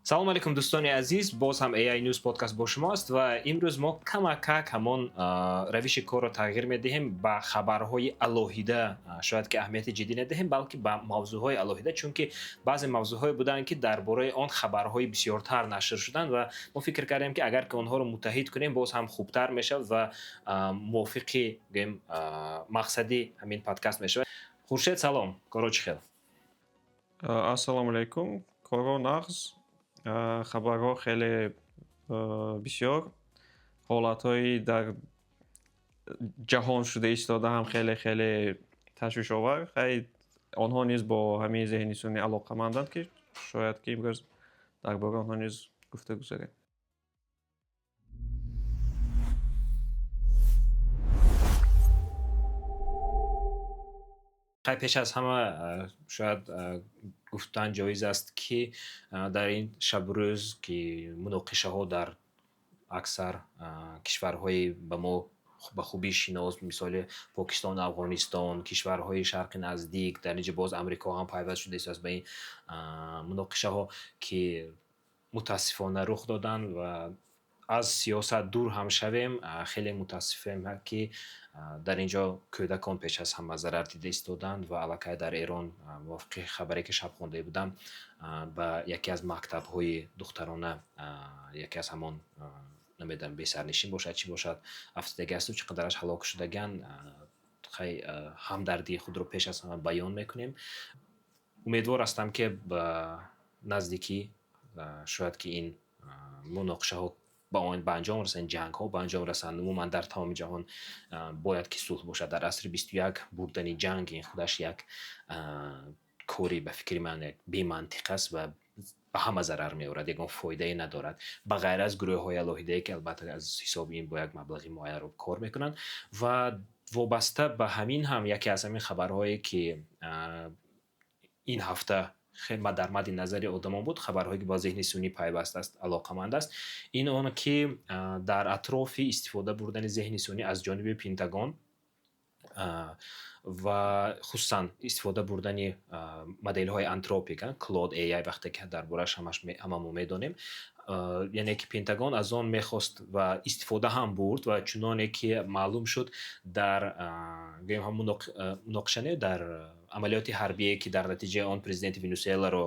салом алейкум дӯстони азиз, боз ҳам AI News подкаст бо шумост ва имрӯз мо камакак ҳамон равиши корро тағйир медиҳем ба хабарҳои алоҳида, шояд ки аҳамияти ҷиддӣ недиҳем, балки ба мавзӯъҳои алоҳида, чунки баъзе мавзӯъҳое буданд ки дар бораи он хабарҳои бисёртар нашр шуданд ва мо фикр кардем ки агар ки онҳоро муттаҳид кунем боз ҳам хубтар мешавад ва мувофиқи гӯем мақсади ҳамин подкаст мешавад. Хуршед, салом, коро чӣ хел? Ассалому алайкум. Коро нағз. Хабарҳо хеле бисёр. Ҳолатҳои дар ҷаҳон шуда истода ҳам хеле ташвишовар. Хай онҳо низ бо ҳамин зеҳнисунӣ алоқаманданд ки шояд ки имрӯз дар бораи онҳо низ гуфта гузарем. хай пеш аз ҳама шояд гуфтан ҷоиз аст ки дар ин шабрӯз ки муноқишаҳо дар аксар кишварҳои ба мо ба хубӣ шинос, мисоли Покистон, Афғонистон, кишварҳои Шарқи наздик, дар инҷо боз Амрико ҳам пайваст шуда истааст ба ин муноқишаҳо ки мутаассифона рух доданд ва аз сиёсат дур ҳам шавем. Хеле мутаассифем ки дар инҷо кӯдакон пеш аз ҳама зарар дида истоданд ва аллакай дар Эрон мувофиқи хабаре ки шаб хонда будам ба яке аз мактабҳои духтарона яке аз ҳамон намедонам бесарнишин бошад чӣ бошад 72 чӣ қадараш ҳалок шудаган, хай ҳамдардии худро пеш аз ҳама баён мекунем. умедвор ҳастам ки ба наздикӣ шояд ки ин муноқишаҳо ба анҷом расанд, ҷангҳо ба анҷом расанд. умуман дар тамоми ҷаҳон бояд ки сулҳ бошад. Дар асри 21 бурдани ҷанг ин худаш як кори ба фикри ман як бемантиқ аст ва ба ҳама зарар меорад, ягон фоидае надорад, ба ғайр аз гурӯҳҳои алоҳидае ки албатта аз ҳисоби ин бо як маблағи муайянро кор мекунанд. ва вобаста ба ҳамин ҳам яке аз ҳамин хабарҳое ки ин ҳафта дар мадди назари одамон буд, хабарҳое ки ба зеҳни сунъӣ пайваст аст, алоқаманд аст, ин он ки дар атрофи истифода бурдани зеҳни сунъӣ аз ҷониби Пентагон ва хусусан истифода бурдани моделҳои антропик, Claude AI, вақте ки дар борааш ҳамамон медонем, яъне ки Пентагон аз он мехост ва истифода ҳам бурд ва чуноне ки маълум шуд дар муноқиша не дар амалиёти ҳарбие ки дар натиҷаи он президенти Венесуэларо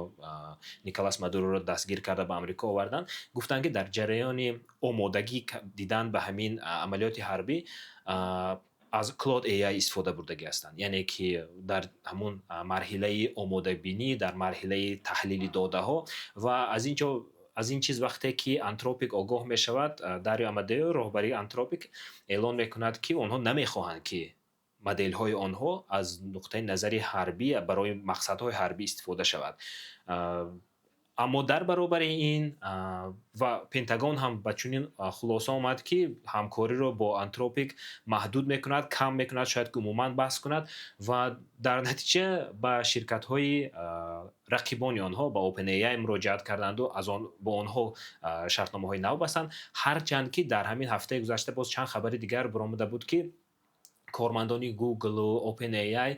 Николас Мадуроро дастгир карда ба Амрико оварданд, гуфтанд ки дар ҷараёни омодагӣ дидан ба ҳамин амалиёти ҳарбӣ аз Claude AI истифода бурдагӣ ҳастанд. яъне ки дар ҳамун марҳилаи омодабинӣ, дар марҳилаи таҳлили додаҳо ва аз ин чиз вақте ки Антропик огоҳ мешавад, Дарио Амадео роҳбари Антропик эълон мекунад ки онҳо намехоҳанд ки моделҳои онҳо аз нуқтаи назари ҳарбӣ барои мақсадҳои ҳарбӣ истифода шавад. аммо дар баробари ин ва Пентагон ҳам ба чунин хулоса омад ки ҳамкориро бо Антропик маҳдуд мекунад, кам мекунад, шояд ки умуман баҳс кунад ва дар натиҷа ба ширкатҳои рақибони онҳо ба OpenAI муроҷиат карданду аз он бо онҳо шартномаҳои нав бастанд. ҳарчанд ки дар ҳамин ҳафтаи гузашта боз чанд хабари дигар баромада буд ки кормандони Google OpenAI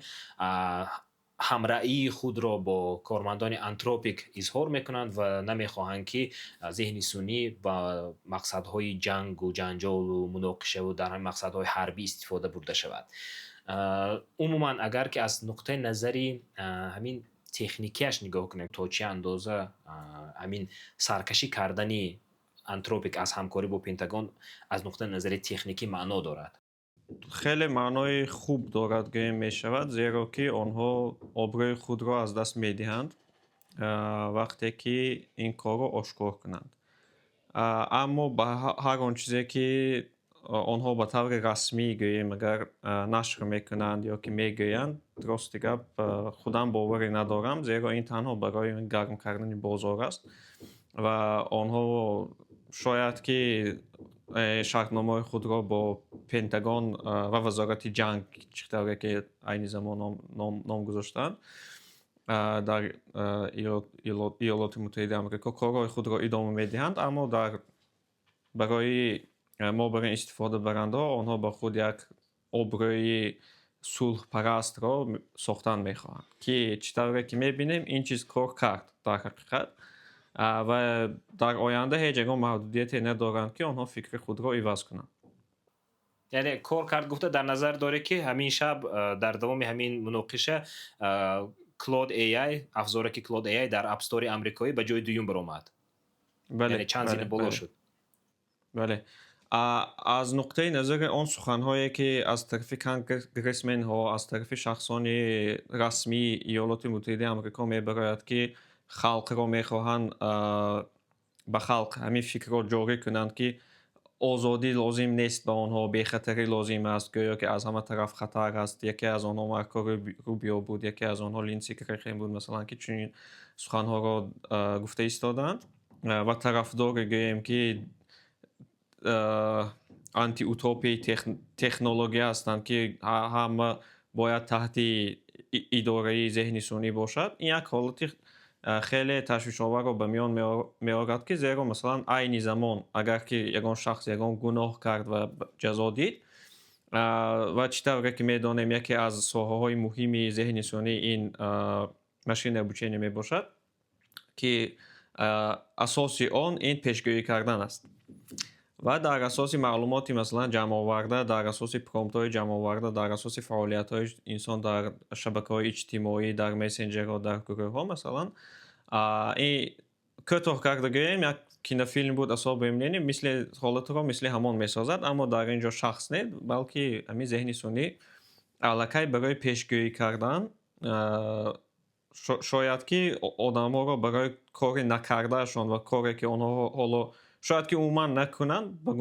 ҳамраъии худро бо кормандони Антропик изҳор мекунанд ва намехоҳанд ки зеҳни сунъӣ ба мақсадҳои ҷангу ҷанҷолу муноқишаву дар ҳамин мақсадҳои ҳарбӣ истифода бурда шавад. умуман агар ки аз нуқтаи назари ҳамин техникияш нигоҳ кунем, то чӣ андоза ҳамин саркашӣ кардани Антропик аз ҳамкорӣ бо Пентагон аз нуқтаи назари техникӣ маъно дорад? хеле маънои хуб дорад гӯем мешавад, зеро ки онҳо обрӯи худро аз даст медиҳанд вақте ки ин корро ошкор кунанд. аммо ба ҳар он чизе ки онҳо ба таври расмӣ гӯем агар нашр мекунанд ё ки мегӯянд, рости гап худам боваре надорам, зеро ин танҳо барои гарм кардани бозор аст ва онҳо шояд ки шартномаҳои худро бо Пентагон ва вазорати ҷанг, чӣ тавре ки айни замон ном гузоштаанд, дар Иёлоти Муттаҳидаи Амрико корҳои худро идома медиҳанд, аммо барои мобарин истифодабарандаҳо онҳо ба худ як обрӯи сулҳпарастро сохтан мехоҳанд, ки чӣ тавре ки мебинем ин чиз кор кард дар ҳақиқат. ва дар оянда ҳеҷ ягон маҳдудияте надоранд ки онҳо фикри худро иваз кунанд. яъне кор кард гуфта дар назар дорӣ ки ҳамин шаб дар давоми ҳамин муноқиша Claude AI афзораки Claude AI дар App Store амрикоӣ ба ҷои дуюм баромад. бале яъне чанд зина боло шуд. бале аз нуқтаи назари он суханҳое ки аз тарафи конгрессменҳо аз тарафи шахсони расмии Иёлоти Муттаҳидаи Амрико мебарояд ки халқро мехоҳанд ба халқ ҳамин фикрро ҷорӣ кунанд ки озодӣ лозим нест ба онҳо, бехатарӣ лозим аст, гӯё ки аз ҳама тараф хатар аст. Яке аз онҳо Марко Рубио буд, яке аз онҳо Линдси Грэхэм буд, масалан, ки чунин суханҳоро гуфта истоданд ва тарафдори гӯем ки антиутопияи технология ҳастанд, ки ҳама бояд таҳти идораи зеҳни сунъӣ бошад. Ин як ҳолати хеле ташвишоварро ба миён меорад, ки зеро масалан айни замон агар ки ягон шахс ягон гуноҳ кард ва ҷазо дид ва чӣ тавре ки медонем яке аз соҳаҳои муҳими зеҳни сунъӣ ин машинное обучение мебошад, ки асоси он ин пешгӯӣ кардан аст. ва дар асоси маълумоти масалан ҷамъоварда, дар асоси промптҳои ҷамъоварда, дар асоси фаъолиятҳои инсон дар шабакаҳои иҷтимоӣ, дар мессенҷерҳо, дар гурӯҳҳо масалан ин кӯтоҳ карда гӯем як кинофилм буд «Особое мнение», мисли ҳолатро мисли ҳамон месозад, аммо дар ин ҷо шахс не, балки ҳамин зеҳни сунъӣ аллакай барои пешгӯӣ кардан шояд ки одамҳоро барои кори накардаашон ва коре ки онҳо ҳоло шояд ки умуман накунанд, ба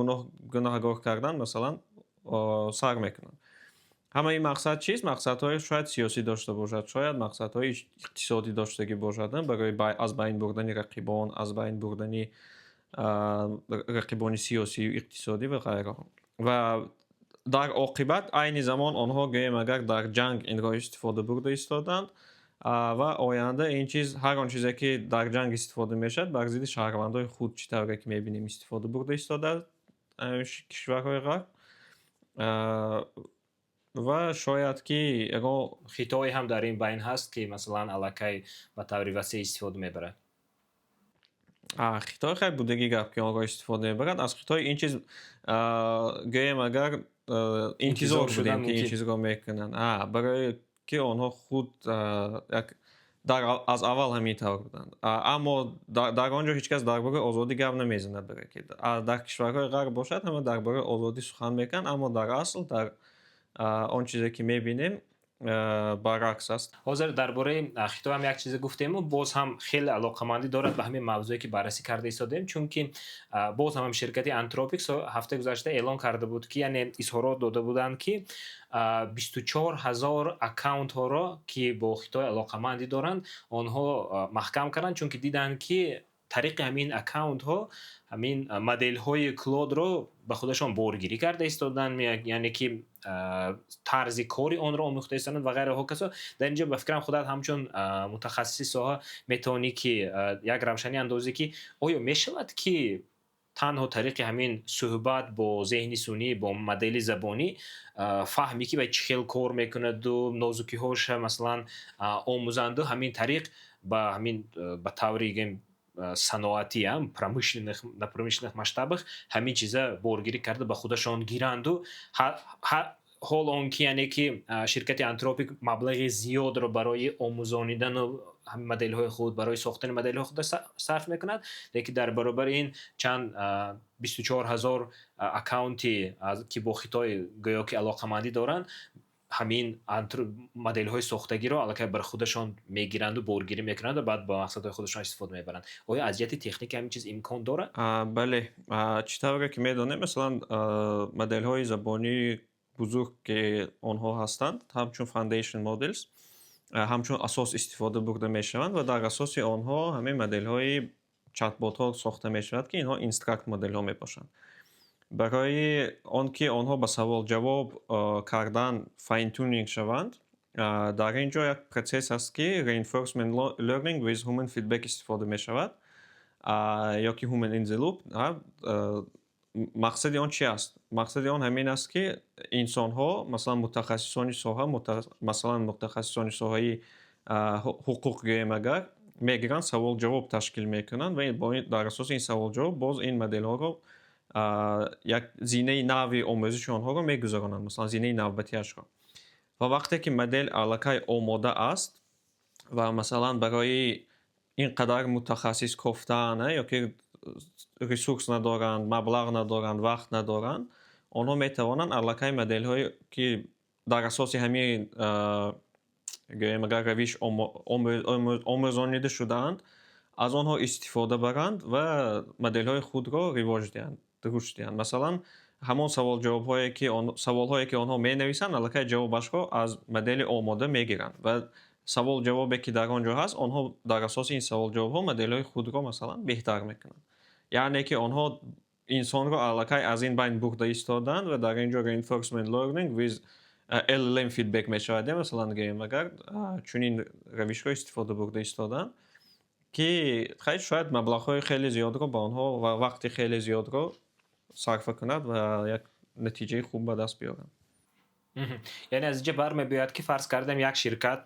гуноҳгор кардан масалан сар мекунанд. ҳама ин мақсад чист? Мақсадҳои шояд сиёсӣ дошта бошад, шояд мақсадҳои иқтисодӣ доштагӣ бошад, барои аз байн бурдани рақибон, аз байн бурдани рақибони сиёсӣ, иқтисодӣ ва ғайраҳо. Ва дар оқибат айни замон онҳо гӯем агар дар ҷанг инро истифода бурда истоданд ва оянда ин чиз ҳар он чизе ки дар ҷанг истифода мешавад бар зидди шаҳрвандои худ чӣ тавре ки мебинем истифода бурда истодааст кишварҳои ғарб ва шояд ки ягон Хитое ҳам дар ин байн ҳаст ки масалан аллакай ба таври васеъ истифода мебарад. Хитой хеле будагӣ гап ки онро истифода мебарад. Аз Хитой ин чиз гӯем агар интизор будем ки ин чизро мекунанд. Барои ки онҳо худ аз аввал ҳамин тавр буданд. Аммо дар он ҷо ҳеҷ кас дар бораи озодӣ гап намезанад. Барои ки дар кишварҳои ғарб бошад ҳама дар бораи озодӣ сухан мекунанд, аммо дар асл дар он чизе ки мебинем баръакс аст. ҳозир дар бораи Хитой ҳам як чизе гуфтему, боз ҳам хеле алоқамандӣ дорад ба ҳамин мавзӯе ки баррасӣ карда истодем, чунки боз ҳам ширкати Anthropic ҳафтаи гузашта эълон карда буд ки яъне изҳорот дода буданд ки 24,000 аккаунтҳоро ки бо Хитой алоқамандӣ доранд, онҳо маҳкам карданд, чунки диданд ки тариқи ҳамин аккаунтҳо ҳамин моделҳои Claudeро ба худашон боргирӣ карда истоданд, яъне ки тарзи кори онро омӯхта истоданд ва ғайра ҳокасо. Дар ин ҷо ба фикрам худат ҳамчун мутахассиси соҳа метавонӣ ки як равшанӣ андозӣ ки оё мешавад ки танҳо тариқи ҳамин суҳбат бо зеҳни сунъӣ, бо модели забонӣ фаҳмӣ ки чӣ хел кор мекунаду нозукиҳоша масалан омӯзанду ҳамин тариқ ба таври саноатӣ на промышленных масштабах ҳамин чиза боргирӣ карда ба худашон гиранду ҳол он ки яъне ки ширкати Anthropic маблағи зиёдро барои омӯзонидану ҳамин моделҳои худ, барои сохтани моделҳои худ сарф мекунад, лекин дар баробари ин чанд 24,000 аккаунти ки бо Хитой гӯё ки алоқамандӣ доранд, ҳамин моделҳои сохтагиро аллакай бар худашон мегиранду боргирӣ мекунанду баъд ба мақсадҳои худашон истифода мебаранд. Оё аз ҷиҳати техника ҳамин чиз имкон дорад? Бале, чӣ тавре ки медонем масалан моделҳои забонии бузург ки онҳо ҳастанд, ҳамчун foundation models ҳамчун асос истифода бурда мешаванд ва дар асоси онҳо ҳамин моделҳои чатботҳо сохта мешавад ки инҳо инстракт моделҳо мебошанд. Барои он ки онҳо ба савол-ҷавоб кардан fine tuning шаванд, дар ин ҷо як протсесс ҳаст ки reinforcement learning with human feedback истифода мешавад ё ки human in the loop. Мақсади он чӣ аст? Мақсади он ҳамин аст ки инсонҳо масалан мутахассисони соҳа, масалан мутахассисони соҳаи ҳуқуқ гӯем агар мегиранд, савол-ҷавоб ташкил мекунанд ва дар асоси ин савол-ҷавоб боз ин моделҳоро як зинаи нави омӯзиши онҳоро мегузаронанд, масалан зинаи навбатиашро. Ва вақте ки модел аллакай омода аст ва масалан барои ин қадар мутахассис кофтан ёки ресурс надоранд, маблағ надоранд, вақт надоранд, онҳо метавонанд аллакай моделҳое ки дар асоси ҳамин гӯем агар равиш омӯзонида шудаанд, аз онҳо истифода баранд ва моделҳои худро ривоҷ диҳанд, рушд диҳанд. Масалан, ҳамон саволҳое ки онҳо менависанд, аллакай ҷавобашро аз модели омода мегиранд ва савол-ҷавобе ки дар он ҷо ҳаст, онҳо дар асоси ин савол-ҷавобҳо моделҳои худро масалан беҳтар мекунанд. Яъне ки онҳо инсонро аллакай аз ин байн бурда истоданд ва дар ин ҷо reinforcement learning with LLM фидбек мешавад. Масалан гӯем агар чунин равишҳо истифода бурда истоданд, ки шояд маблағҳои хеле зиёдро ба онҳо ва вақти хеле зиёдро сарфа кунад ва як натиҷаи хуб ба даст биёрад. Яъне аз инҷа бармебиёяд ки фарз кардем як ширкат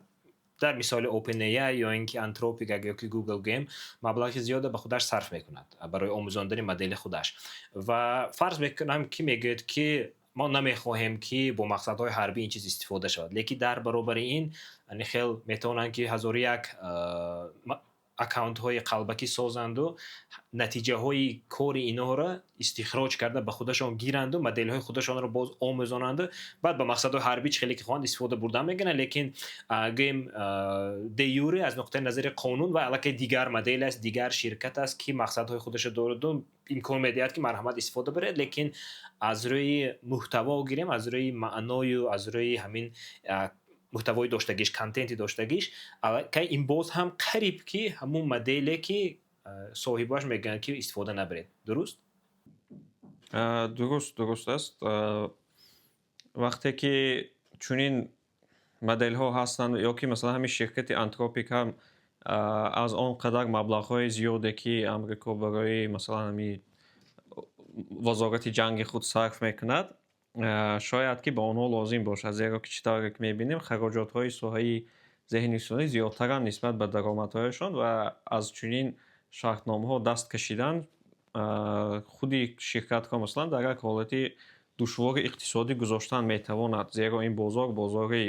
дар мисоли OpenAI ё ин ки Anthropic ё ки Google Game маблағи зиёда ба худаш сарф мекунад барои омӯзондани модели худаш. Ва фарз мекунам ки мегӯяд ки мо намехоҳем ки бо мақсадҳои ҳарбӣ ин чиз истифода шавад, лекин дар баробари ин хел метавонанд ки ҳазору як аккаунтҳои қалбакӣ созанду натиҷаҳои кори инҳоро истихроҷ карда ба худашон гиранду моделҳои худашонро боз омӯзонанду баъд ба мақсадҳои ҳарбӣ чӣ хеле ки хоҳанд истифода бурдан мекунанд, лекин гӯем де юре аз нуқтаи назари қонун ва аллакай дигар модел аст, дигар ширкат аст ки мақсадҳои худашро дораду имкон медиҳад ки марҳамат истифода барад, лекин аз рӯи муҳтаво гирем, аз рӯи маъною аз рӯи ҳамин муҳтавои доштагиш, контенти доштагиш, аллакай ин боз ҳам қариб ки ҳамун моделе ки соҳибаш мегӯянд ки истифода набаред. Дуруст? Дуруст аст. Вақте ки чунин моделҳо ҳастанд ё ки масалан ҳамин ширкати Anthropic ҳам аз он қадар маблағҳои зиёде ки Амрико барои масалан ҳамин вазорати ҷанги худ сарф мекунад, шояд ки ба онҳо лозим бошад, зеро ки чӣ тавре ки мебинем хароҷотҳои соҳаи зеҳнисонӣ зиёдтаранд нисбат ба даромадҳояшон ва аз чунин шартномаҳо даст кашидан худи ширкатҳо масалан дар як ҳолати душвори иқтисодӣ гузоштан метавонад, зеро ин бозори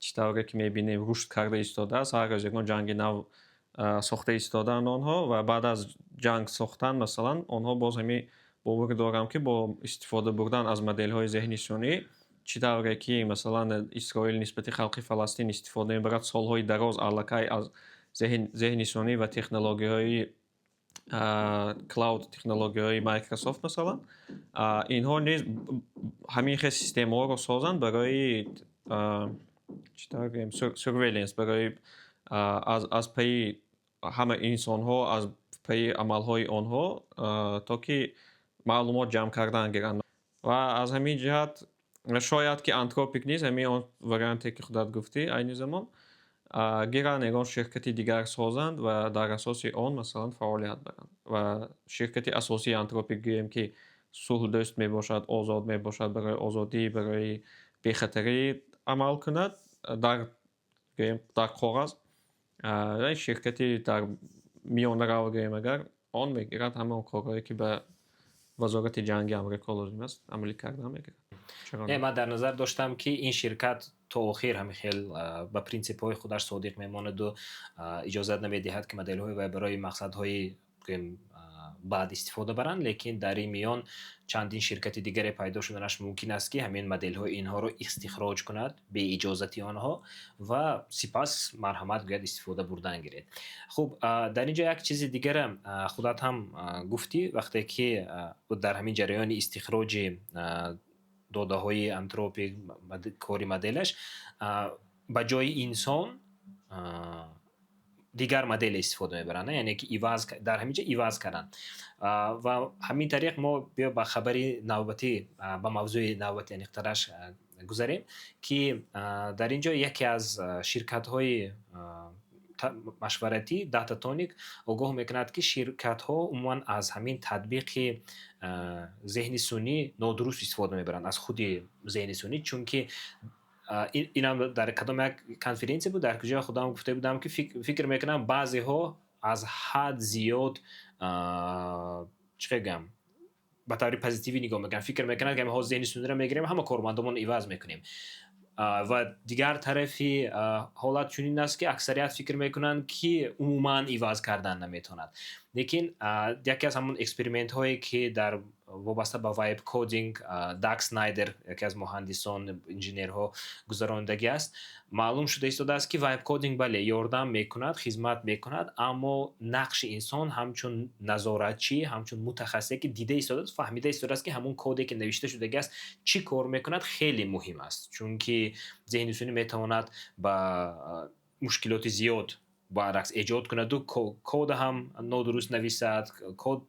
чӣ тавре ки мебинем рушд карда истодааст, ҳар рӯз ягон ҷанги нав сохта истодаанд онҳо ва баъд аз ҷанг сохтан масалан онҳо боз ҳамин боварӣ дорам ки бо истифода бурдан аз моделҳои зеҳнисонӣ чӣ тавре ки масалан Исроил нисбати халқи Фаластин истифода мебарад солҳои дароз аллакай аз зеҳнисонӣ ва технологияҳои клауд технологияҳои Microsoft масалан инҳо низ ҳамин хел системаҳоро созанд барои чӣ тавр гӯем surveillance, барои аз пайи ҳама инсонҳо, аз пайи амалҳои онҳо то ки маълумот ҷамъ кардан гиранд. Ва аз ҳамин ҷиҳат шояд ки Anthropic низ ҳамин он варианте ки худат гуфтӣ айни замон гиранд ягон ширкати дигар созанд ва дар асоси он масалан фаъолият баранд ва ширкати асосии Anthropic гӯем ки сулҳдӯст мебошад, озод мебошад, барои озодӣ, барои бехатарӣ амал кунад дар коғаз, ширкати дар миёнарав гӯем агар он мегирад ҳамон корҳое ки ба вазорати ҷанги Амрико лозим аст амалӣ кардан мегирад. Ман дар назар доштам ки ин ширкат то охир ҳамин хел ба принсипҳои худаш содиқ мемонаду иҷозат намедиҳад ки моделҳои вай барои мақсадҳои гӯем баъд истифода баранд, лекин дар ин миён чандин ширкати дигаре пайдо шуданаш мумкин аст ки ҳамин моделҳои инҳоро истихроҷ кунад бе иҷозати онҳо ва сипас марҳамат гӯяд истифода бурдан гиред. Хуб, дар ин ҷо як чизи дигарам худат ҳам гуфтӣ, вақте ки дар ҳамин ҷараёни истихроҷи додаҳои Anthropic кори моделаш ба ҷои инсон дигар модел истифода мебаранд, яъне ки дар ҳамин ҷо иваз карданд ва ҳамин тариқ мо биё ба хабари навбатӣ ба мавзӯи навбатӣ аниқтараш гузарем ки дар ин ҷо яке аз ширкатҳои машваратӣ Datatonic огоҳ мекунад ки ширкатҳо умуман аз ҳамин татбиқи зеҳнисонӣ нодуруст истифода мебаранд, аз худи зеҳнисонӣ, чунки اینم در کدام یک کنفرانسی بود در کجا خودم گفته بودم که فکر میکنم بعضی ها از حد زیاد چه بگم با طوری پوزیتیوی نگاه میکنن، فکر میکنن که ما ذهن سونی رو میگیریم همه کارمندمون عوض میکنیم و دیگر طرفی حالت چنین است که اکثریت فکر میکنن که عموما عوض کردن نمیتوند. لیکن یکی از همون اکسپریمنت هایی که در وابسته با وایب کدینگ داک سنایدر یکی از مهندسان انجینیرها گذراندگی است، معلوم شده است که وایب کدینگ بله یاردم میکند، خدمت میکند، اما نقش انسان همچون نظارتچی، همچون متخصصی که دیده است، فهمیده است که همون کدی که نوشته شده است چی کار میکند خیلی مهم است، چون که ذهن سونی میتواند با مشکلات زیاد برعکس ایجاد کند و کد هم نادرست نویسد، کد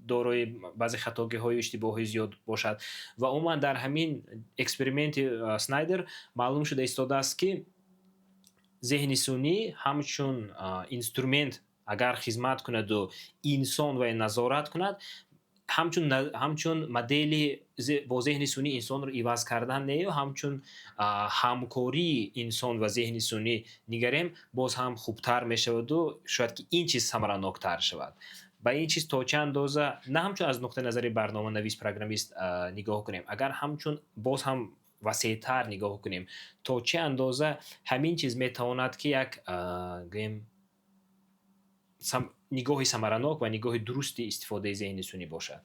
دارای بعضی خطاگی های اشتباهی زیاد باشد و عموما در همین اکسپریمنت سنایدر معلوم شده است که ذهن سونی همچون اینسترومنت اگر خدمت کند و انسان و نظارت کند، همچون مدل با ذهن سونی انسان رو عوض کردن نه، همچون همکاری انسان و ذهن سونی نگریم باز هم خوبتر می شود و شاید که این چیز ثمراناکتر شود. با این چیز تا چه اندازه نه همچون از نقطه نظر برنامه نویس پروگرامیست نگاه کنیم، اگر همچون باز هم وسیع‌تر نگاه کنیم تا چه اندازه همین چیز میتواند که یک نگاه ثمراناک و نگاه درستی استفاده ذهن سونی باشد.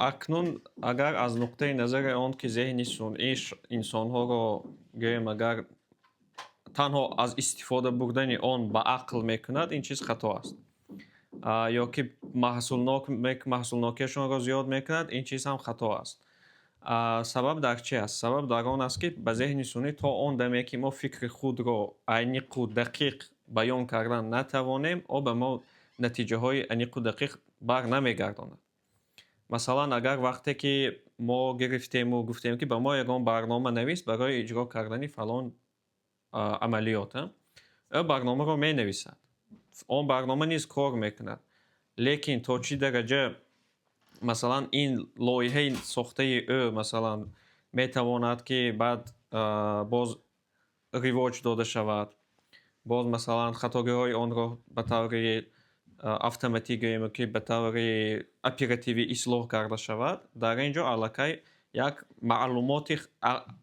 اکنون اگر از نقطه نظر آن که ذهن سونی انسان‌ها را اگر تنها از استفاده بردن آن با عقل میکند، این چیز خطا است. یا که محصولناکیشان را زیاد میکند، این چیز هم خطا است. سبب در چی است؟ سبب در آن است که به ذهن سونی تا آن دمی که ما فکر خود را عمیق و دقیق بیان کردن نتوانیم او به ما نتیجه های عمیق و دقیق بر نمیگرداند. مثلا اگر وقتی که ما گرفتیم و گفتیم که به ما یگان برنامه نویس برای اجرا کردن فلان عملیات، او برنامه را می نویسد، اون برنامه نیز کار میکند، لیکن تا چی درجه مثلا این لایحه ساخته او مثلا میتواند که بعد باز ریواج داده شود، باز مثلا خطاگی های آن را به طور автоматик که به طور اپراتیوی اصلاح کرده شود، در اینجا علاقه یک معلومات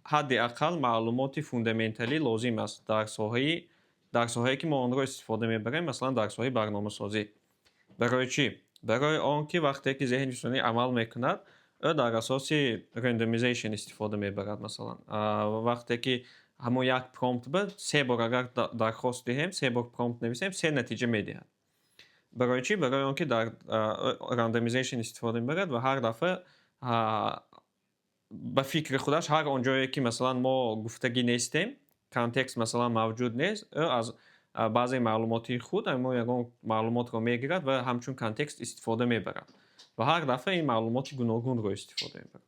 حداقل معلومات فوندامنتالی لازم است در ساحه‌ای که ما آن را استفاده میبریم، مثلا در ساحه برنامه سازی. برای چی؟ برای آنکه وقتی که ذهن سونی عمل میکند او در اساس رندومیزیشن استفاده میبرد. مثلا وقتی که همون یک پرومپت بود 3 بار اگر درخواست دهیم 3 بار پرومپت نویسیم 3 نتیجه میدهد. برای چی؟ برای آنکه در رندومیزیشن استفاده میبرد و هر دفعه به فکر خودش هر آنجایی که مثلا ما گفتگی نیستیم، کانتکست مثلا موجود نیست، او از بعضی معلوماتی خود اما یگان معلومات رو میگیرد و همچون کانتکست استفاده میبرد و هر دفعه این معلومات گوناگون رو استفاده میبرد.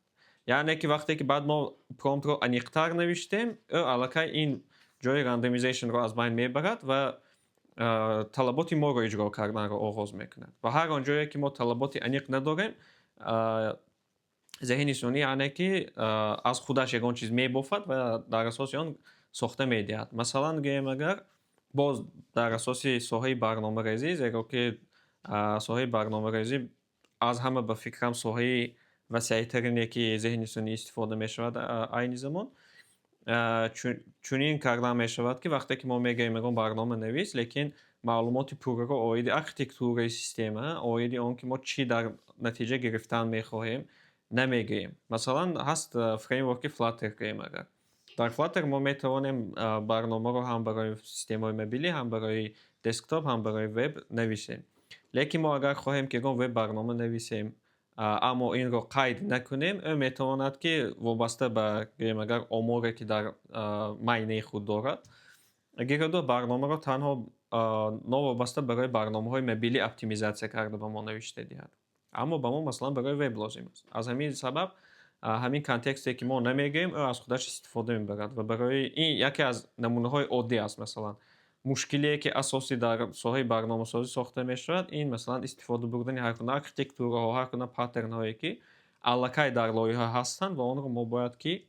یعنی که وقتی که بعد ما پرومپت رو عمیق‌تر نوشتیم، او علاقه این جای رندومیزیشن رو از بین میبرد و طلبات ما رو اجرا کردن رو آغاز میکند و هر آنجایی که ما طلبات عمیق نداریم، ذهن سونی یعنی که از خودش یگان چیز میبافد و در اساس آن ساخته میدهد. مثلا گیم اگر باز در اساس ساحه برنامه‌ریزی، زیرا که ساحه برنامه‌ریزی از همه به فکرم ساحه وسیع‌ترینی که ذهن سونی استفاده میشود عین زمان، چنین کرده میشود که وقتی که ما میگیم یگان برنامه نویس، لیکن معلومات پوره رو آید آرکیتکتور سیستم، آید آن که ما چی در نتیجه گرفتن میخواهیم نمیگیم. مثلا هست فریم ورک فلاتر گیم اگر در فلاتر ما میتوانیم برنامه رو هم برای سیستم های موبیلی، هم برای دسکتاپ، هم برای وب نویسیم، لیکن ما اگر خواهیم که وب برنامه نویسیم اما این رو قید نکنیم، او میتواند که وابسته به گیم اگر آموری که در معنی خود دارد، اگر دو برنامه رو تنها نوابسته برای برنامه های موبیلی اپتیمیزاسیون کرده به ما نوشته دهد، اما به ما مثلا برای وب لازم است. از همین سبب همین کانتکستی که ما نمیگیم او از خودش استفاده میبرد و برای این یکی از نمونه های عادی است. مثلا مشکلی که اساسی در ساحه برنامه سازی ساخته میشود این مثلا استفاده بردن هر گونه آرکیتکتور ها، هر گونه پترن هایی که علاقه در لایحه هستند و آن رو ما باید که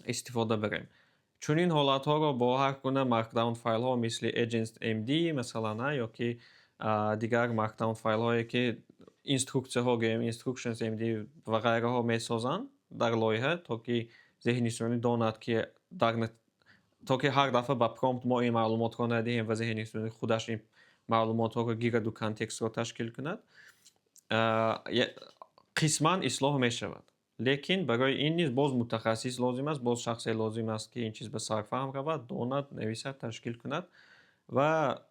استفاده بریم. چنین حالتها رو با هر گونه مارکداون فایل ها مثل agents.md مثلا یا که دیگر مارکداون فایل هایی که اینستروکسیه ها گیم instructions.md و غیره ها میسازند در لایحه تا که ذهنیشانی داند که تا که هر دفعه با پرومپت ما این معلومات رو ندهیم و ذهنیشانی خودش این معلومات ها رو گیرد و کانتکست رو تشکیل کند قسما اصلاح می شود. لیکن برای این نیز باز متخصص لازم است، باز شخصی لازم است که این چیز به سرفهم رود، داند، نویسد، تشکیل کند و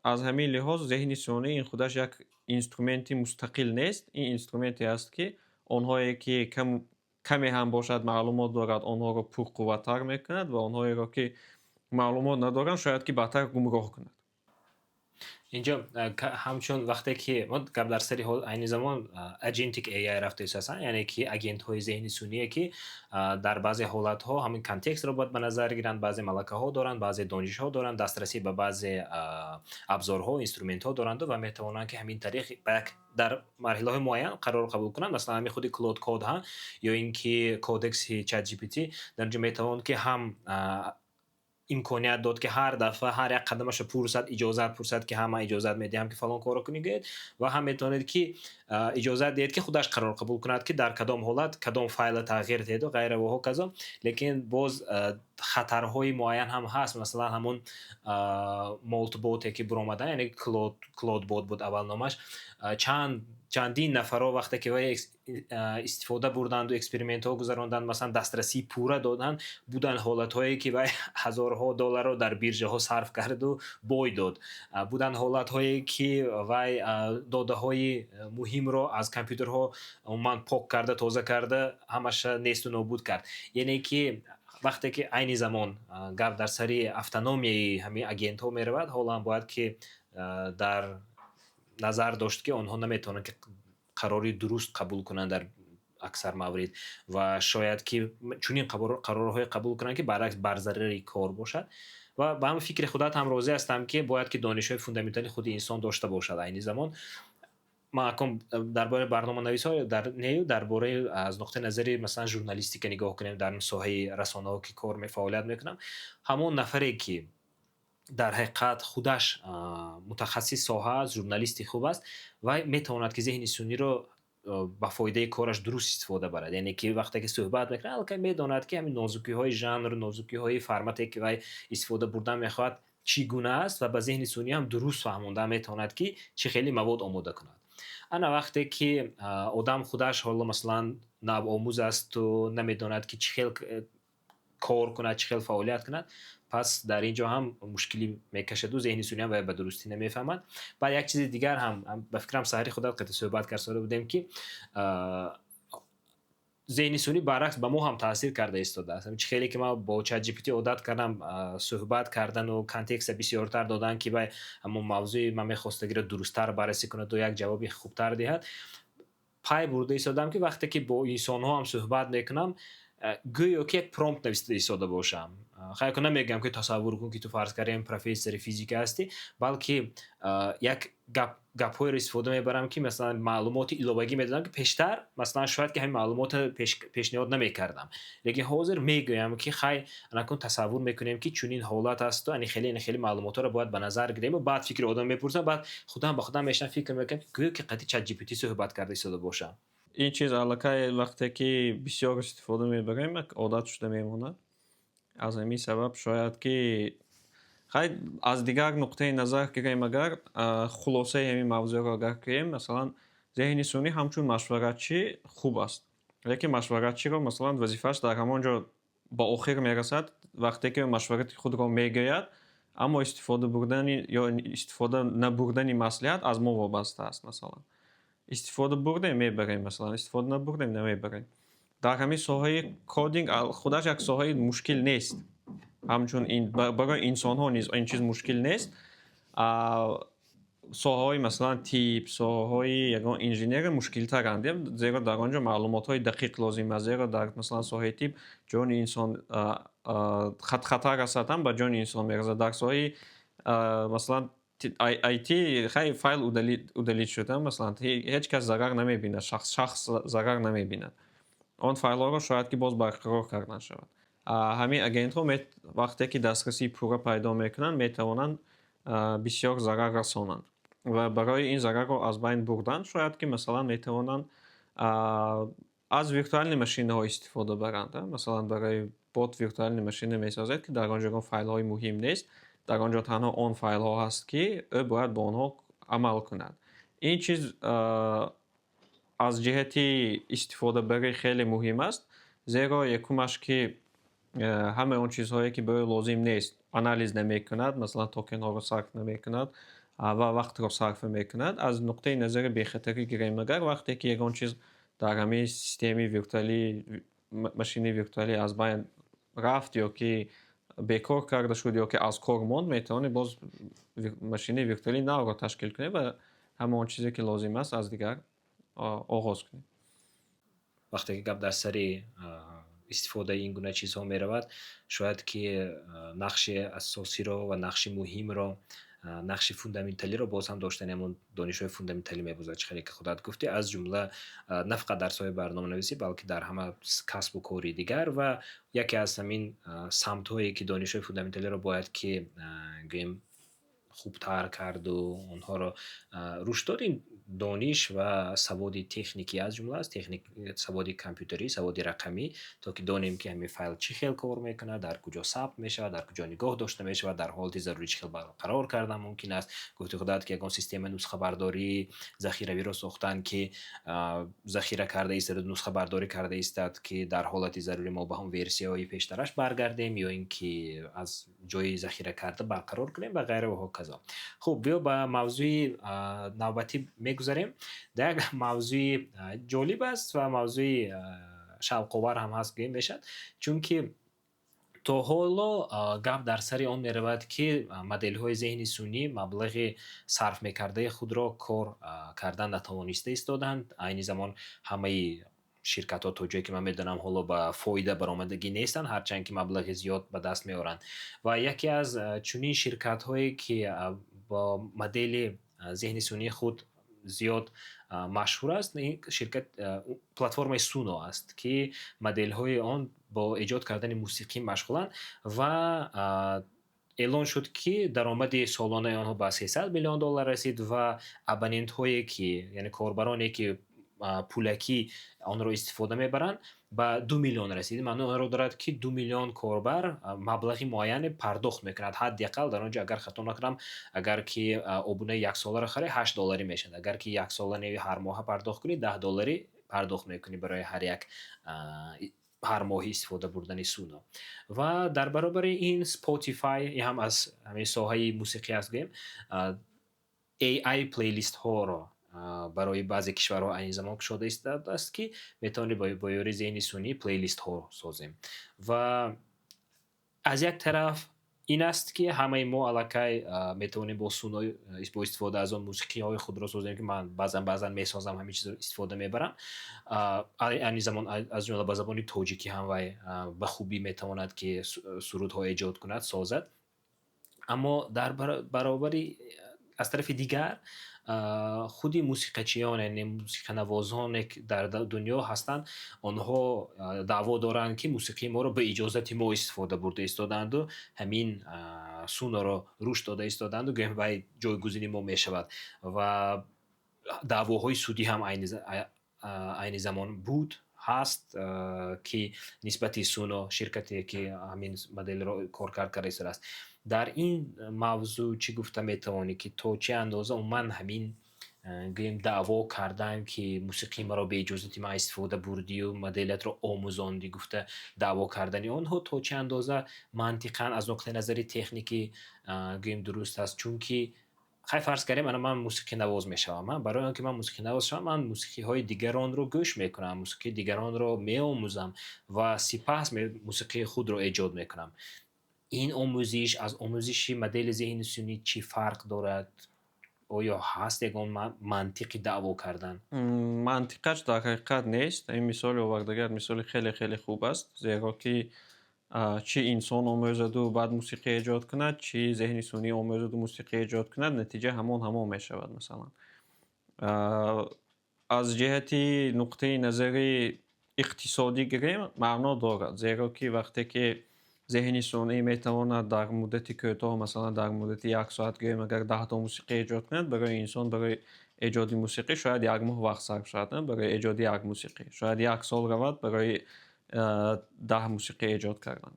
از همین لحاظ ذهن ثانی این خودش یک اینسترومنتی مستقل نیست. این اینسترومنتی است که آنهایی که کمی هم باشد معلومات دارد آنها را پرقوت‌تر میکند و آنهایی را که معلومات ندارند شاید که بدتر گمراه کند. اینجا همچون وقتی که ما قبل در سری حال عین زمان اجنتیک ای آی رفته اساسا، یعنی که اجنت های ذهنی سونیه که در بعضی حالت ها همین کانتکست رو باید به نظر گیرند، بعضی ملکه ها دارند، بعضی دانش ها دارند، دسترسی به بعضی ابزارها و اینسترومنت ها دارند و میتوانند که همین طریق در مرحله های معین قرار قبول کنند. مثلا همین خودی کلود کد ها یا اینکه کودکس چت جی پی تی در اینجا میتوانند که هم امکانیت داد که هر دفعه هر یک قدمش پرسد که همه اجازت میدیم که فلان کارو کنید و هم میتونید که اجازت دهید که خودش قرار قبول کند که در کدام حالت کدام فایل تغییر دهید و غیره و هکذا. لیکن باز خطرهای معین هم هست، مثلا همون مولت بوت که برآمدن، یعنی کلود بوت بود اول نامش، چندین نفرها وقتی که وای استفاده بردند و اکسپریمنت ها گذراندند، مثلا دسترسی پوره دادن، بودن حالت هایی که وای هزارها دلار رو در بیرژه ها صرف کرد و بای داد، بودن حالت هایی که وای داده های مهم رو از کامپیوترها من پاک کرده، تازه کرده، همش نیست و نابود کرد. یعنی که وقتی که عین زمان گپ در سری автономии همین اجنت ها می رود، حالا باید که در نظر داشت که آنها نمیتونن که قراری درست قبول کنن در اکثر موارد و شاید که چنین قرارهای قبول کنن که برعکس بر ضرر کار باشد. و با هم فکر خودت هم راضی هستم که باید که دانش‌های فوندامنتالی خود انسان داشته باشد. عین زمان ما کم درباره برنامه‌نویس‌ها درباره از نقطه نظری مثلا ژورنالیستیک نگاه کنیم، در ساحه رسانه‌ها که کار فعالیت میکنم، همون نفری که در حقیقت خودش متخصص ساحه است، ژورنالیستی خوب است و میتواند که ذهن سونی رو با فایده کارش درست استفاده برد. یعنی که وقتی که صحبت میکنه البته میداند که همین نازکی های ژانر، نازکی های فرمتی که وای استفاده بردن میخواد چگونه است و به ذهن سونی هم درست فهمونده میتواند که چه خیلی مواد آماده کند. انا وقتی که آدم خودش حالا مثلا نو آموز است و نمیداند که چه خیلی کار کند، چه خیلی فعالیت کند، پس در اینجا هم مشکلی میکشد و ذهنی سونی هم به درستی نمیفهمد. بعد یک چیز دیگر هم به فکرم سحری خودت قطع صحبت کرده بودیم که ذهنی سونی برعکس به ما هم تاثیر کرده ایستاده است. چه خیلی که ما با چت جی پی تی عادت کردم صحبت کردن و کانتکست بسیارتر دادن که با همون موضوع من می‌خواستم که درست‌تر بررسی کنه و یک جوابی خوبتر دهد، پای برده ایستادم که وقتی که با انسان‌ها هم صحبت میکنم گویا که یک پرومپت نوشته ایستاده باشم. خیلی که نمیگم که تصور کن که تو فرض کردیم پروفسور فیزیک هستی، بلکه یک گپ‌های رو استفاده میبرم که مثلا معلومات ایلوگی میدادم که پیشتر مثلا شاید که همین معلومات پیشنهاد نمیکردم، لیکن حاضر میگویم که خیلی نکن تصور میکنیم که چنین حالت است و خیلی معلومات رو باید به نظر گیریم و بعد فکر آدم میپرسم، بعد خودم با خودم میشم فکر میکنم که گویا که قطعی چت جی پی تی صحبت کرده ایستاده باشم. این چیز علاقه وقتی که بسیار استفاده میبریم عادت شده میمونه. از همین سبب شاید که خیلی از دیگر نقطه نظر گیریم، اگر خلاصه همین موضوع رو اگر گیریم، مثلا ذهن سونی همچون مشورتچی خوب است، لیکن مشورتچی رو مثلا وظیفه‌اش در همانجا با آخر میرسد وقتی که مشورت خود رو میگوید، اما استفاده بردن یا استفاده نبردن مصلحت از ما وابسته است. مثلا استفاده برده میبریم، مثلا استفاده نبردیم نمیبریم. در همین ساحه کدینگ خودش یک ساحه مشکل نیست، همچون این برای انسان ها نیز این چیز مشکل نیست. ساحه های مثلا تیپ، ساحه های یگان انجینیر مشکل ترند، زیرا در آنجا معلومات های دقیق لازم است. زیرا در مثلا ساحه تیپ جان انسان خطر رسد هم به جان انسان میرسد. در ساحه مثلا آیتی خیلی فایل اودلیت شده، مثلا هیچ کس ضرر نمیبینه، شخص ضرر نمیبینه، آن فایل ها رو شاید که باز برقرار کردن شود. ҳамин агентҳо вақте ки дастрасии пурра пайдо мекунанд, метавонанд бисёр зарар расонанд ва барои ин зарарро аз байн бурдан, шояд ки масалан метавонанд аз виртуални машинаҳо истифода баранд. Масалан, барои бот виртуални машина месозад, ки дар он ҷо файлҳои муҳим нест. Дар он ҷо танҳо он файлҳо ҳаст, ки ӯ бояд бо онҳо амал кунад. Ин чиз аз ҷиҳати истифодабарӣ хеле муҳим аст, зеро якумаш ки ҳамаи он чизҳое ки ба ӯ лозим нест, анализ намекунад, масалан токенҳоро сарф намекунад ва вақтро сарф мекунад. Аз нуқтаи назари бехатарии гиреймагар, вақте ки ягон чиз дар ҳамаи системаи виртуалӣ, машини виртуалӣ аз байн рафт ё ки бекор карда шуд ё ки аз кор монд, метавонӣ боз машини виртуалии навро ташкил кунӣ ва ҳама он чизе ки лозим аст аз дигар оғоз кунӣ. вақте ки гап дар сари истифодаи ин гуна чизҳо меравад, шояд ки нақши асосиро ва нақши муҳимро, нақши фундаменталиро боз ҳам доштани ҳамон донишҳои фундаменталӣ мебозад. Чӣ хеле ки худат гуфтӣ, аз ҷумла на фақат дар соҳаи барноманависӣ, балки дар ҳама касбу кори дигар. Ва яке аз ҳамин самтҳое ки донишҳои фундаменталиро бояд ки гӯем хубтар карду онҳоро рушд дод, ин дониш ва саводи техникӣ аз ҷумла аст, саводи компютерӣ, саводи рақамӣ, то ки донем ки ҳамин файл чӣ хел кор мекунад, дар куҷо сабт мешавад, дар куҷо нигоҳ дошта мешавад, дар ҳолати зарурӣ чӣ хел барқарор кардан мумкин аст. Гуфти худат ки ягон системаи нусхабардории захиравиро сохтанд, ки захира карда истад, нусхабардорӣ карда истад, ки дар ҳолати зарурӣ мо ба ҳамон версияҳои пештараш баргардем, ё ин ки аз ҷои захира карда барқарор кунем ва ғайра ва ҳоказо. хуб, биё ба мавзӯи навбатӣ мегузарем. Як мавзӯи ҷолиб аст ва мавзӯи шавқовар ҳам ҳаст гӯем мешавад, чунки то ҳоло гап дар сари он меравад, ки моделҳои зеҳни сунъӣ маблағи сарфмекардаи худро кор кардан натавониста истодаанд. Айни замон ҳамаи ширкатҳо, то ҷое ки ман медонам, ҳоло ба фоида баромадагӣ нестанд, ҳарчанд ки маблағи зиёд ба даст меоранд. Ва яке аз чунин ширкатҳое ки бо модели зеҳни сунъии худ зиёд машҳур аст, ин ширкат платформаи Suno аст, ки моделҳои он бо эҷод кардани мусиқӣ машғуланд ва эълон шуд, ки даромади солонаи онҳо ба $300 миллион расид ва абонентҳое ки, яъне корбароне ки пулакӣ онро истифода мебаранд, ба 2 миллион расид. Маънои онро дорад, ки 2 миллион корбар маблағи муайяне пардохт мекунад. ҳадди ақал дар он ҷо, агар хато накунам, агар ки обунаи яксоларо харӣ $8 мешавад. Агар ки яксолаи ҳар моҳа пардохт кунӣ, $10 пардохт мекунӣ барои ҳар моҳи истифода бурдани Suno. Ва дар баробари ин Spotify ҳам аз ҳамин соҳаи мусиқӣ аст, гӯем AI плейлистҳоро барои баъзе кишварҳо айни замон кушода истааст, ки метавонӣ бо ёрии зеҳни сунъӣ плейлистҳо созем. Ва аз як тараф ин аст, ки ҳамаи мо аллакай метавонем бо Suno бо истифода аз он мусиқиҳои худро созем, ки ман баъзан месозам, ҳамин чизро истифода мебарам. Айни замон аз ҷумла ба забони тоҷикӣ ҳам вай ба хубӣ метавонад ки сурудҳо эҷод кунад, созад. Аммо дар баробари аз тарафи дигар худи мусиқачиён, яъне мусиқанавозоне ки дар дунё ҳастанд, онҳо даъво доранд, ки мусиқии моро ба иҷозати мо истифода бурда истодаанду ҳамин Sunoро рушд дода истодаанду гӯем вай ҷойгузини мо мешавад. Ва даъвоҳои судӣ ҳам айни замон буд, ҳаст, ки нисбати Suno, ширкате ки ҳамин моделро коркард карда истодааст. Дар ин мавзӯъ чӣ гуфта метавонӣ, ки то чӣ андоза умуман ҳамин гӯем даъво кардан, ки мусиқии маро бе иҷозати ман истифода бурдию моделиятро омӯзондӣ, гуфта даъво кардани онҳо то чӣ андоза мантиқан аз нуқтаи назари техникӣ гӯем дуруст аст. Чунки хай фарз кардем, ман мусиқинавоз мешавам. Барои он ки ман мусиқинавоз шавам, ман мусиқиҳои дигаронро гӯш мекунам, мусиқии дигаронро меомӯзам ва сипас мусиқии худро эҷод мекунам. Ин омӯзиш аз омӯзиши модели зеҳни сунъӣ чӣ фарқ дорад? оё ҳаст ягон мантиқи даъво кардан? Мантиқаш дар ҳақиқат нест. Ин мисоли овардагар мисоли хеле хеле хуб аст, зеро ки чӣ инсон омӯзаду баъд мусиқӣ эҷод кунад, чӣ зеҳни сунъӣ омӯзаду мусиқӣ эҷод кунад, натиҷа ҳамон мешавад. Масалан аз ҷиҳати нуқтаи назари иқтисодӣ гирем маъно дорад, зеро ки вақте ки зеҳни сунъӣ метавонад дар муддати кӯтоҳ, масалан дар муддати 1 соат гӯем агар 10 та мусиқӣ эҷод кунад, барои инсон барои эҷоди мусиқӣ шояд 1 моҳ вақт сарф шавад, барои эҷоди як мусиқӣ. Шояд 1 сол равад барои 10 мусиқӣ эҷод кардан.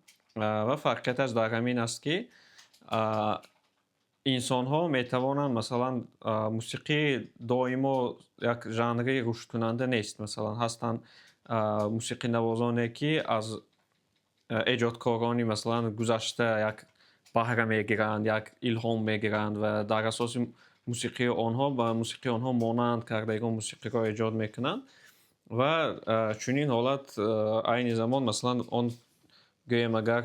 Ва фарқияташ дар ҳамин аст, ки инсонҳо метавонанд масалан мусиқӣ доимо як жанри рушдкунанда нест. Масалан ҳастанд мусиқинавозоне, ки аз эҷодкорони масалан гузашта як баҳра мегиранд, як илҳом мегиранд ва дар асоси мусиқии онҳо ба мусиқии онҳо монанд кардагон мусиқиро эҷод мекунанд. Ва чунин ҳолат айни замон масалан он гӯем агар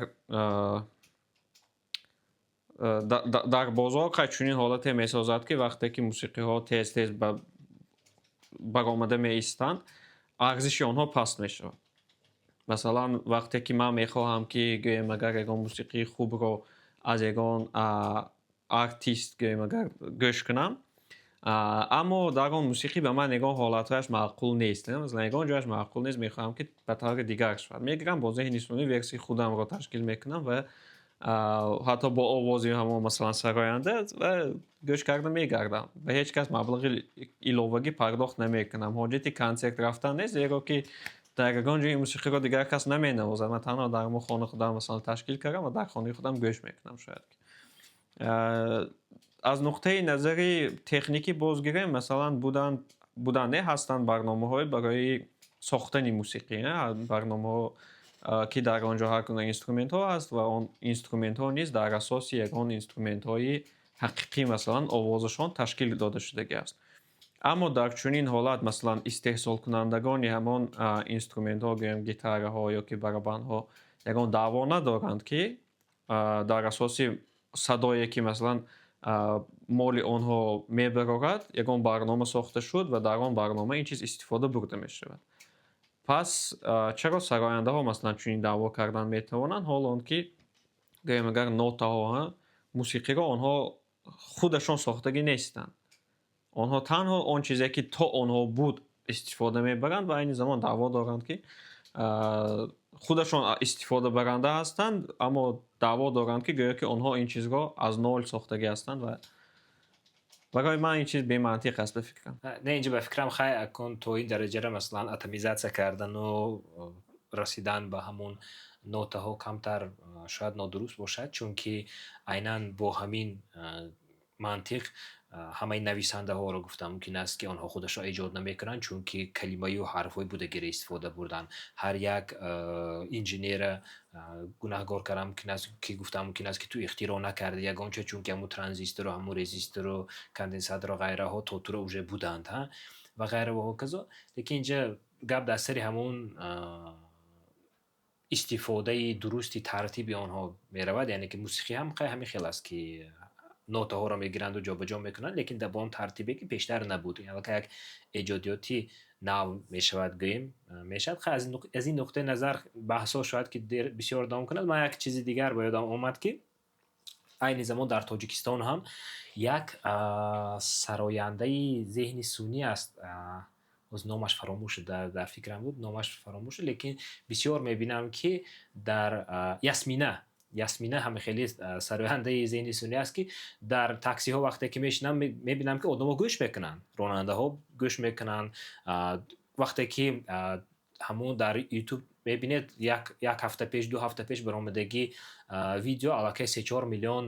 дар бозор қай чунин ҳолате месозад, ки вақте ки мусиқиҳо тез-тез баромада меистанд, арзиши онҳо паст мешавад. Масалан вақте ки ман мехоҳам, ки гӯем агар ягон мусиқии хубро аз ягон артист гӯем агар гӯш кунам, аммо дар он мусиқӣ ба ман ягон ҳолатҳояш маъқул нест. Масалан ягон ҷояш маъқул нест, мехоҳам, ки ба таври дигар шавад. Мегирам бо зеҳни сунъӣ версияи худамро ташкил мекунам ва ҳатто бо овози ҳамон масалан сароянда ва гӯш карда мегардам. Ба ҳеҷ кас маблағи иловагӣ пардохт намекунам. Ҳоҷати консерт рафтан нест, зеро ки дар ягон ҷои мусиқиро дигар кас наменавозад. Ман танҳо дар ҳамон хонаи худам масалан ташкил кардам ва дар хонаи худам гӯш мекунам шояд. Аз нуқтаи назари техникӣ боз гирем, масалан буданд ҳастанд барномаҳое барои сохтани мусиқӣ, барномаҳо, ки дар онҷо ҳар гуна инструментҳо ҳаст ва он инструментҳо низ дар асоси ягон инструментҳои ҳақиқӣ масалан овозашон ташкил дода шудагӣ аст. Аммо дар чунин ҳолат масалан истеҳсолкунандагони ҳамон инструментҳо, гӯем гитараҳо ёки барабанҳо ягон даъво надоранд, ки дар асоси садое ки масалан моли онҳо мебарорад, ягон барнома сохта шуд ва дар он барнома ин чиз истифода бурда мешавад. Пас чаро сарояндаҳо масалан чунин даъво кардан метавонанд, ҳол он ки гӯем агар нотаҳо мусиқиро онҳо худашон сохтагӣ нестанд. Онҳо танҳо он чизе, ки то онҳо буд истифода мебаранд ва айни замон даъво доранд, ки худашон истифодабаранда ҳастанд, аммо даъво доранд, ки гӯё ки онҳо ин чизро аз нол сохтагӣ ҳастанд ва барои ман ин чиз бемантиқ аст ба фикрам. Не инҷа ба фикрам хай акун то ин дараҷара масалан атомизатсия кардану расидан ба ҳамун нотаҳо камтар шояд нодуруст бошад, чунки айнан бо ҳамин мантиқ ҳамаи нависандаҳоро гуфтам мумкин аст, ки онҳо худашон эҷод намекунанд, чунки калимаю ҳарфҳои будагиро истифода бурданд. Ҳар як инженера гунаҳгор карда мумкин аст, ки гуфтам мумкин аст, ки ту ихтироъ накарди ягон чиз, чунки ҳамун транзистору, ҳамун резистору, конденсатору ғайраҳо то тура уже буданд ва ғайра ва ҳоказо. Лекин инҷа гап дар сари ҳамун истифодаи дурусти тартиби онҳо меравад. Яъне ки мусиқӣ ҳам ҳамин хел аст, ки нотаҳоро мегиранду ҷобаҷо мекунанд, лекин дар бо он тартибе, ки пештар набуд. Аллакай як эҷодиёти нав мешавад гӯем мешавад. Аз ин нуқтаи назар баҳсҳо шояд ки бисёр давом кунад. Ман як чизи дигар ба ёдам омад, ки айни замон дар Тоҷикистон ҳам як сарояндаи зеҳни сунъӣ аст. Оз номаш фаромӯш шуд, дар фикрам буд, номаш фаромӯш шуд, лекин бисёр мебинам, ки дар Ясмина ҳамин хеле сарояндаи зеҳни сунъӣ аст, ки дар таксиҳо вақте ки мешинам мебинам, ки одамҳо гӯш мекунанд, ронандаҳо гӯш мекунанд. Вақте ки ҳамун дар YouTube мебинед, як ҳафта пеш, 2 ҳафта пеш баромадагӣ видео аллакай 3-4 миллион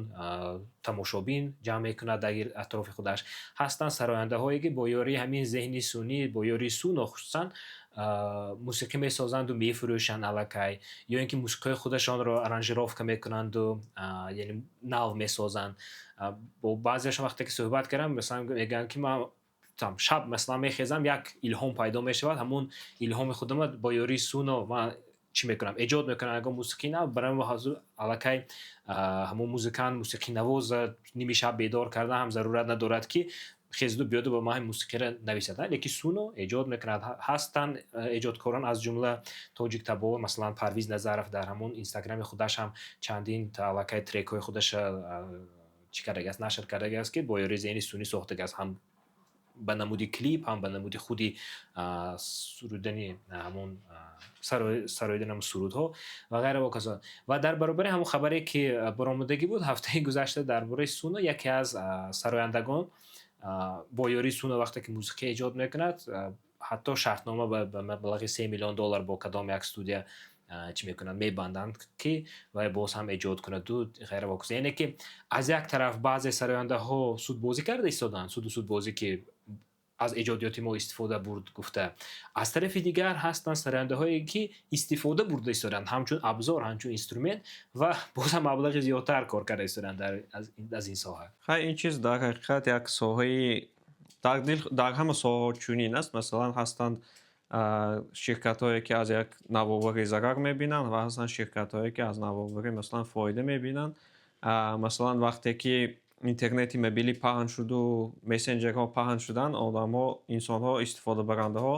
тамошобин ҷамъ мекунад дар атрофи худаш. Ҳастанд сарояндаҳое, ки бо ёрии ҳамин зеҳни сунъӣ, бо ёрии суно хусусан мусиқӣ месозанду мефурӯшанд аллакай, ё ин ки мусиқаҳои худашонро аранжировка мекунанду яъне нав месозанд. Бо баъзеашон вақте ки суҳбат кардам, масалан мегӯянд, ки ман шаб масалан мехезам, як илҳом пайдо мешавад, ҳамун илҳоми худамро бо ёрии суно ман чӣ мекунам, эҷод мекунам ягон мусиқии нав. Барои ҳозир аллакай ҳамун музикант, мусиқинавоз ними шаб бедор кардан ҳам зарурат надорад, ки хезду биёду ба ман мусиқиро нависад. Лекин суно эҷод мекунад. Ҳастанд эҷодкорон аз ҷумла Тоҷик Табор, масалан Парвиз Назаров дар ҳамун инстаграми худаш ҳам чандин аллакай трекҳои худаша чӣ кардагааст, нашр кардагааст, ки бо ёрии зеҳни сунъӣ сохтагааст. Ҳам ба намуди клип, ҳам ба намуди худи сурудани ҳамон сароидани ҳамон сурудҳо ва ғайра ва касо. Ва дар баробари ҳамон хабаре ки баромадагӣ буд ҳафтаи гузашта дар бораи Суно, яке аз сарояндагон бо ёрии Суно вақте ки мусиқӣ эҷод мекунад, ҳатто шартнома ба маблағи $3 миллион бо кадом як студия чӣ мекунанд, мебанданд ки вай боз ҳам эҷод кунаду ғайра ва касо. Яъне ки аз як тараф баъзе сарояндаҳо судбозӣ карда истодаанд, судбозӣ ки аз эҷодиёти мо истифода бурд гуфта. Аз тарафи дигар ҳастанд сарояндаҳое ки истифода бурда истоданд ҳамчун абзор, ҳамчун инструмент ва боз ҳам маблағи зиёдтар кор карда истоданд аз ин соҳа. Хай ин чиз дар ҳақиқат як соҳаи дар ҳама соҳаҳо чунин аст. Масалан ҳастанд ширкатҳое ки аз як навоварӣ зарар мебинанд ва ҳастанд ширкатҳое ки аз навоварӣ масалан фоида мебинанд. Масалан вақте ки интернети мобилӣ паҳн шуду, мессенҷерҳо паҳн шуданд, одамҳо, инсонҳо, истифодабарандаҳо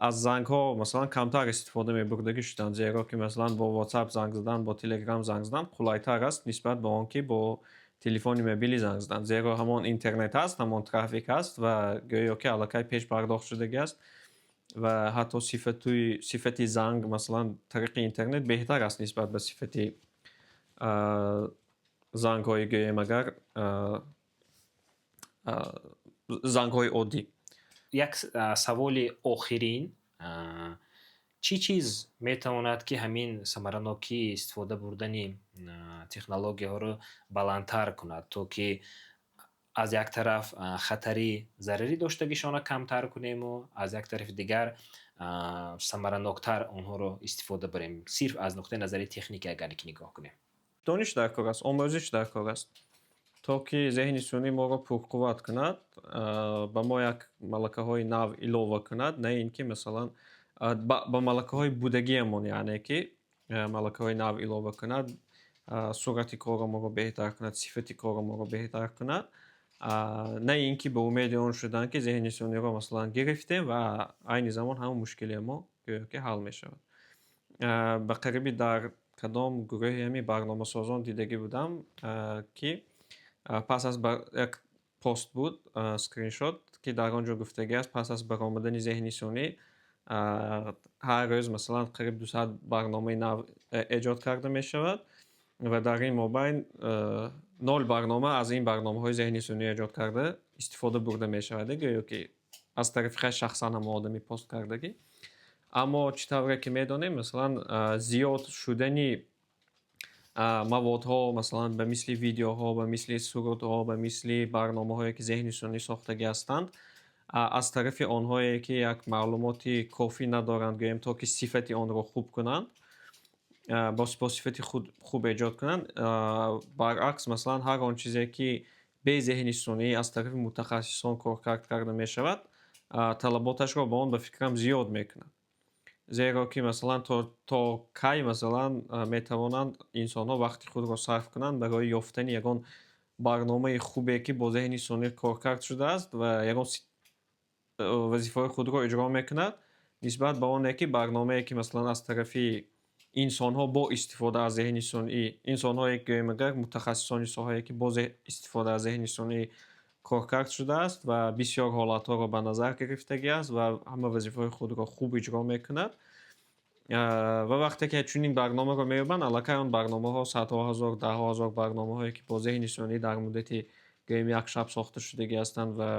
аз зангҳо масалан камтар истифода мебурдагӣ шуданд, зеро ки масалан бо WhatsApp занг задан, бо Telegram занг задан қулайтар аст нисбат ба он ки бо телефони мобилӣ занг задан. Зеро ҳамон интернет аст, ҳамон трафик аст ва гӯё ки аллакай пеш пардохт шудагӣ аст ва ҳатто сифати занг масалан тариқи интернет беҳтар аст нисбат ба сифати зангҳои гӯем агар зангҳои оддӣ. Як саволи охирин, чӣ чиз метавонад ки ҳамин самаранокии истифода бурдани технологияҳоро баландтар кунад, то ки аз як тараф хатари зарари доштагишона камтар кунему, аз як тарафи дигар самараноктар онҳоро истифода барем, сирф аз нуқтаи назари техника агар ки нигоҳ кунем? Дониш дар кор аст, омӯзиш дар кор аст, то ки зеҳни сунъӣ моро пурқувват кунад, ба мо як малакаҳои нав илова кунад, на ин ки масалан ба малакаҳои будагиамон, яъне ки малакаҳои нав илова кунад, сурати корро моро беҳтар кунад, сифати корро моро беҳтар кунад, на ин ки ба умеди он шудан ки зеҳни сунъиро масалан гирифтем ва айни замон ҳамон мушкили мо гӯё ки ҳал мешавад. Ба қариби дар кадом гурӯҳи ҳами барномасозон дидагӣ будам, ки пас аз як пост буд, скриншот, ки дар он ҷо гуфтагӣ аст, пас аз баромадани зеҳни сунъӣ ҳар рӯз масалан қариб 200 барномаи нав эҷод карда мешавад ва дар ин мобайн 0 барнома аз ин барномаҳои зеҳни сунъӣ эҷод карда истифода бурда мешавад, гӯё ки аз тарафи хай шахсан ҳамон одами пост кардагӣ. Аммо чӣ тавре ки медонем, масалан зиёд шудани маводҳо, масалан ба мисли видеоҳо, ба мисли сурудҳо, ба мисли барномаҳое ки зеҳни сунъӣ сохтагӣ ҳастанд, аз тарафи онҳое ки як маълумоти кофӣ надоранд, гӯем то ки сифати онро хуб кунанд, бо сифати хуб эҷод кунанд, баръакс масалан ҳар он чизе ки бе зеҳни сунъӣ аз тарафи мутахассисон коркард карда мешавад, талаботашро ба он ба фикрам зиёд мекунад. Зеро ки масалан то кай масалан метавонанд инсонҳо вақти худро сарф кунанд барои ёфтани ягон барномаи хубе ки бо зеҳни сунъӣ коркард шудааст ва ягон вазифаҳои худро иҷро мекунад, нисбат ба оне ки барномае ки масалан аз тарафи инсонҳо бо истифода аз зеҳни сунъӣ, инсонҳое гӯем агар мутахассисони соҳае ки бо истифода аз зеҳни сунъӣ коркард шудааст ва бисёр ҳолатҳоро ба назар гирифтагӣ аст ва ҳама вазифаҳои худро хуб иҷро мекунад. Ва вақте ки чунин барномаро меёбанд, аллакай он барномаҳо садҳо ҳазор, даҳҳо ҳазор барномаҳое ки бо зеҳни сунъӣ дар муддати гӯем як шаб сохта шудагӣ ҳастанд ва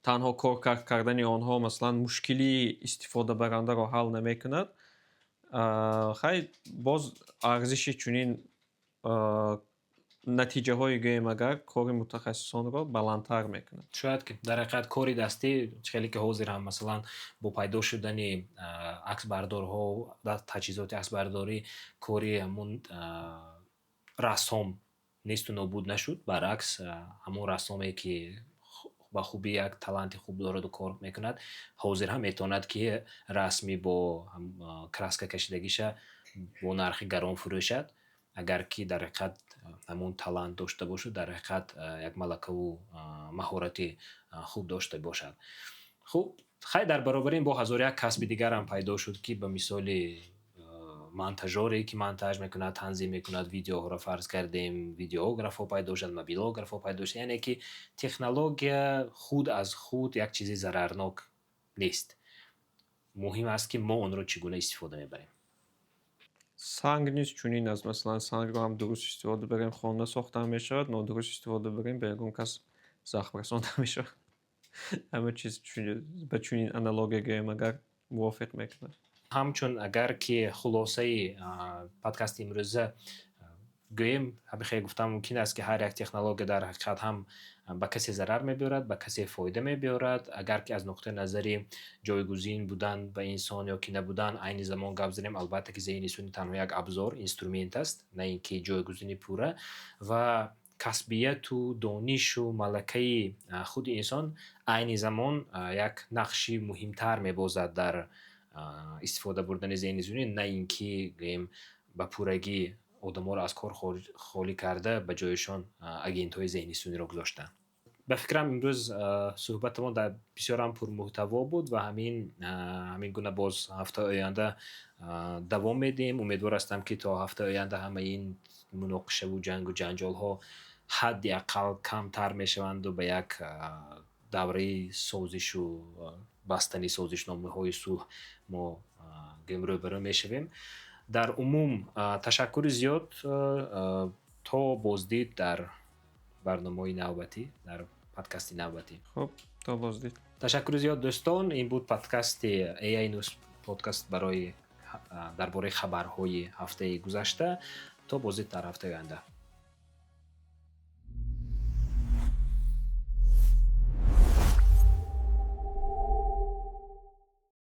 танҳо кор кардани онҳо масалан мушкилии истифодабарандаро ҳал намекунад. Хай боз арзиши чунин натиҷаҳои гӯем агар кори мутахассисонро баландтар мекунад. Шояд ки дар ҳақиқат кори дастӣ, хеле ки ҳозир ҳам масалан бо пайдо шудани аксбардорҳо, таҷҳизоти аксбардорӣ, кори ҳамон рассом несту нобуд нашуд. Баръакс ҳамон рассоме ки ба хубӣ як таланти хуб дораду кор мекунад, ҳозир ҳам метавонад ки расми бо краска кашидагиша бо нархи гарон фурӯшад. Агар ки дар ҳақиқат ҳамон талант дошта бошад, дар ҳақиқат як малакаву маҳорати хуб дошта бошад. Хуб, хай дар баробари ин бо ҳазор як касби дигарам пайдо шуд, ки ба мисоли монтажёре ки монтаж мекунад, танзим мекунад, видеоҳоро фарз кардем, видеографо пайдо шуд, мобилографо пайдо шуд. Яъне ки технология худ аз худ як чизи зарарнок нест. муҳим аст ки мо онро чӣ гуна истифода мебарем. санг низ чунин аст. Масалан, сангро ҳам дуруст истифода барем, хона сохта мешавад, нодуруст истифода барем, ба ягон кас захм расонда мешавад. ҳама чиз ба чунин аналогия гӯем, агар мувофиқ мекунад. ҳамчун агар ки хулосаи подкасти имрӯза гӯем, ҳамихе гуфтам, мумкин аст ки ҳар як технология дар ҳақиқат ҳам ба касе зарар мебиёрад, ба касе фоида мебиёрад. Агар ки аз нуқтаи назари ҷойгузин будан ба инсон ё ки набудан айни замон гап занем, албатта ки зеҳни инсонӣ танҳо як абзор, инструмент аст, на ин ки ҷойгузини пурра. Ва касбияту донишу малакаи худи инсон айни замон як нақши муҳимтар мебозад дар истифода бурдани зеҳни инсонӣ, на ин ки гӯем ба пуррагӣ одаморо аз кор холӣ карда ба ҷойшон агентҳои зеҳнисӯниро гузошта. Ба фикрам имрӯз суҳбатамон бисёрам пурмуҳтаво буд ва ҳамин гуна боз ҳафтаи оянда давом медиҳем. Умедвор ҳастам ки то ҳафтаи оянда ҳамаи ин муноқишаву ҷангу ҷанҷолҳо ҳадди аққал камтар мешаванду ба як давраи созишу бастани созишномаҳои сулҳ мо гӯем рӯбарӯ мешавем. Дар умум ташаккури зиёд. То боздид дар барномаи навбатӣ, дар подкасти навбатӣ. Хуб, то боздид. Ташаккури зиёд дӯстон. Ин буд подкасти AI News, подкаст барои дар бораи хабарҳои ҳафтаи гузашта. То боздид дар ҳафтаи оянда.